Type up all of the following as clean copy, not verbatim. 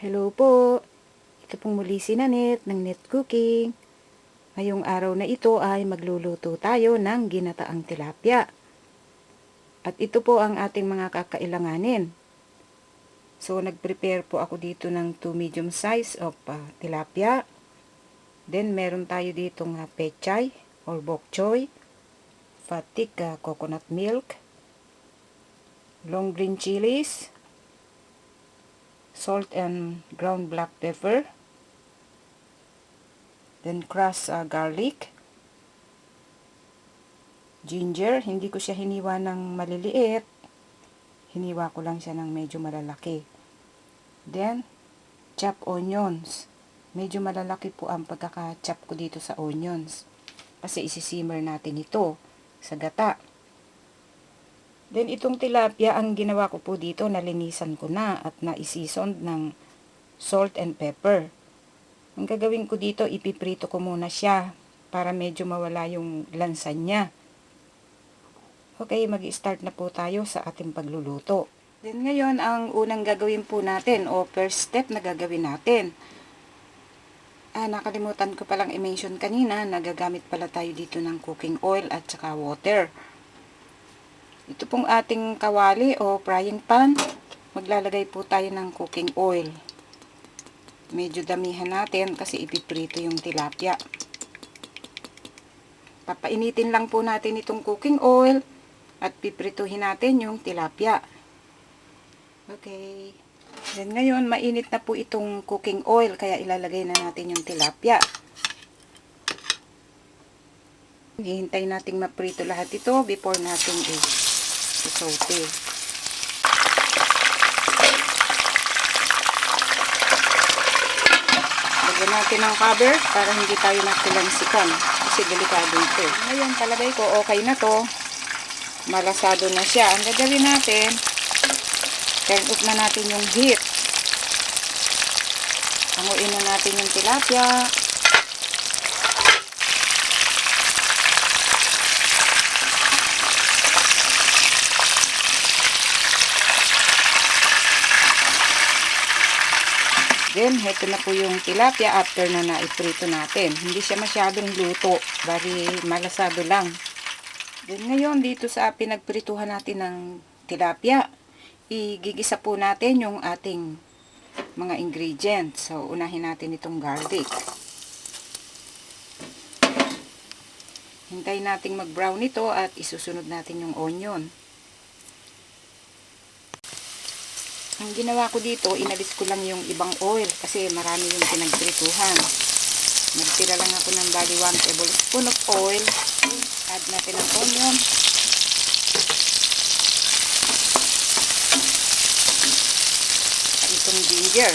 Hello po! Ito pong muli si Nanette ng Net Cooking. Ngayong araw na ito ay magluluto tayo ng ginataang tilapia. At ito po ang ating mga kakailanganin. So, nag-prepare po ako dito ng 2 medium size of tilapia. Then, meron tayo ditong pechay or bok choy, fatik coconut milk, long green chilies, salt and ground black pepper, then crushed garlic, ginger. Hindi ko siya hiniwa ng maliliit, hiniwa ko lang siya ng medyo malalaki. Then chopped onions, medyo malalaki po ang pagkaka-chop ko dito sa onions kasi isi-simmer natin ito sa gata. Then itong tilapia, ang ginawa ko po dito, nalinisan ko na at na-seasoned ng salt and pepper. Ang gagawin ko dito, ipiprito ko muna siya para medyo mawala yung lansa niya. Okay, mag-start na po tayo sa ating pagluluto. Then ngayon, ang unang gagawin po natin o first step na gagawin natin. Nakalimutan ko palang i-mention kanina, nagagamit pala tayo dito ng cooking oil at saka water. Ito pong ating kawali o frying pan, maglalagay po tayo ng cooking oil. Medyo damihan natin kasi ipiprito yung tilapia. Papainitin lang po natin itong cooking oil at piprituhin natin yung tilapia. Okay. Then ngayon, mainit na po itong cooking oil, kaya ilalagay na natin yung tilapia. Hihintayin nating maprito lahat ito before natin i-saute. Lagyan natin ng cover para hindi tayo natulansikan kasi delikado ito. Ngayon, palagay ko okay na to. Malasado na siya. Ang gagawin natin, turn off na natin yung heat. Hanguin na natin yung tilapia. Then, heto na po yung tilapia after na naiprito natin. Hindi siya masyadong luto. Bali, malasado lang. Then, ngayon, dito sa pinagprituhan natin ng tilapia, igigisa po natin yung ating mga ingredients. So, unahin natin itong garlic. Hintayin nating mag-brown ito at isusunod natin yung onion. Ang ginawa ko dito, inalis ko lang yung ibang oil kasi marami yung pinagprituhan. Nagtira lang ako ng bali 1 tablespoon of oil. Add natin ang onion. At itong ginger.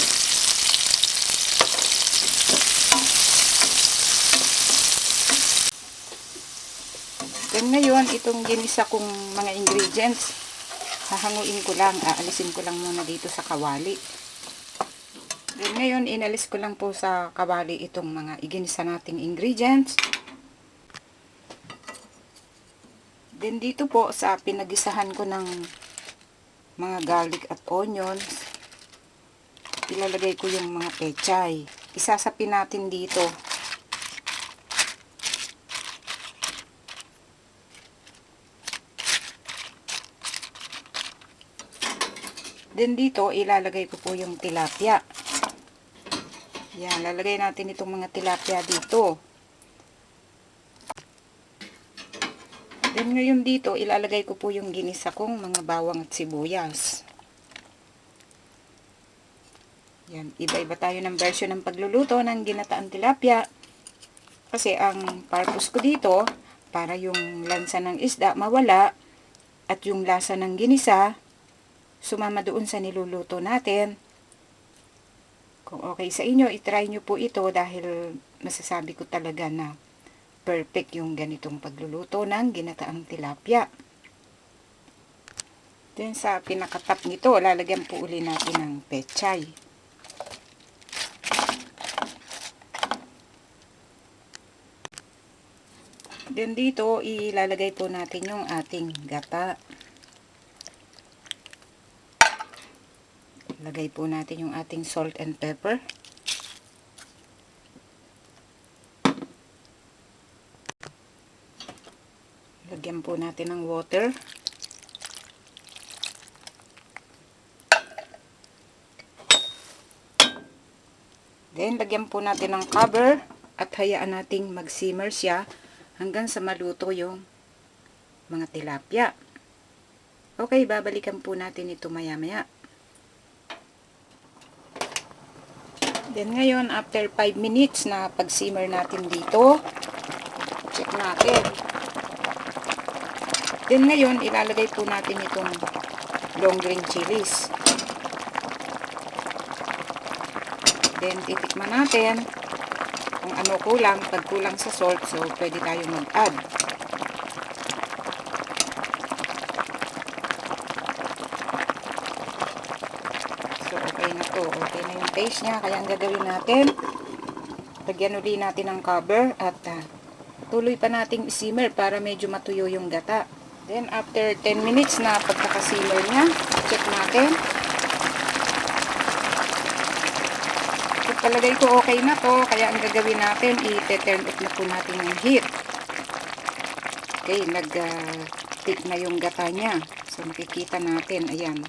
Then ngayon, itong ginisa kong mga ingredients, hahanguin ko lang, aalisin ko lang muna dito sa kawali. Then ngayon, inalis ko lang po sa kawali itong mga iginisa nating ingredients. Then dito po sa pinagisahan ko ng mga garlic at onions, ilalagay ko yung mga pechay. Isasapin natin dito. Then dito, ilalagay ko po yung tilapia. Yan, lalagay natin itong mga tilapia dito. Then ngayon dito, ilalagay ko po yung ginisa kong mga bawang at sibuyas. Yan, iba-iba tayo ng version ng pagluluto ng ginataang tilapia. Kasi ang purpose ko dito, para yung lansa ng isda mawala at yung lasa ng ginisa sumama doon sa niluluto natin. Kung okay sa inyo, itry nyo po ito dahil masasabi ko talaga na perfect yung ganitong pagluluto ng ginataang tilapia. Then sa pinakatap nito, lalagyan po uli natin ng pechay. Then dito, ilalagay po natin yung ating gata. Lagay po natin yung ating salt and pepper. Lagyan po natin ng water. Then, lagyan po natin ng cover at hayaan nating mag-simmer siya hanggang sa maluto yung mga tilapia. Okay, babalikan po natin ito maya-maya. Then, ngayon, after 5 minutes na pag-simmer natin dito, check natin. Then, ngayon, ilalagay po natin itong long green chilies. Then, titikman natin kung ano kulang. Pag kulang sa salt, so pwede tayo mag-add. So, okay na to. Okay na yung taste niya. Kaya ang gagawin natin, lagyan uli natin ng cover at tuloy pa nating simmer para medyo matuyo yung gata. Then, after 10 minutes na pagkakasimmer niya, check natin. Palagay ko okay na to, kaya ang gagawin natin, i-turn off na po natin yung heat. Okay, nag-thick na yung gata niya. So, makikita natin, ayan,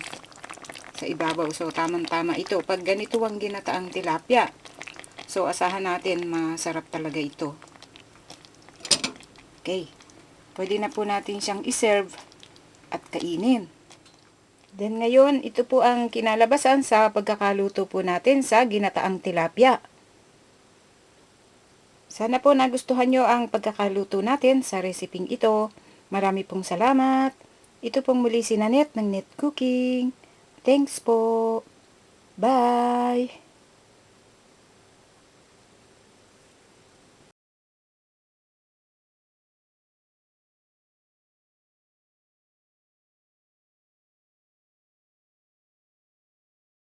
sa ibabaw. So, tamang-tama ito. Pag ganito ang ginataang tilapia, so, asahan natin, masarap talaga ito. Okay, pwede na po natin siyang iserve at kainin. Then ngayon, ito po ang kinalabasan sa pagkakaluto po natin sa ginataang tilapia. Sana po nagustuhan nyo ang pagkakaluto natin sa reseping ito. Marami pong salamat. Ito pong muli si Nanette ng Net Cooking. Thanks po. Bye!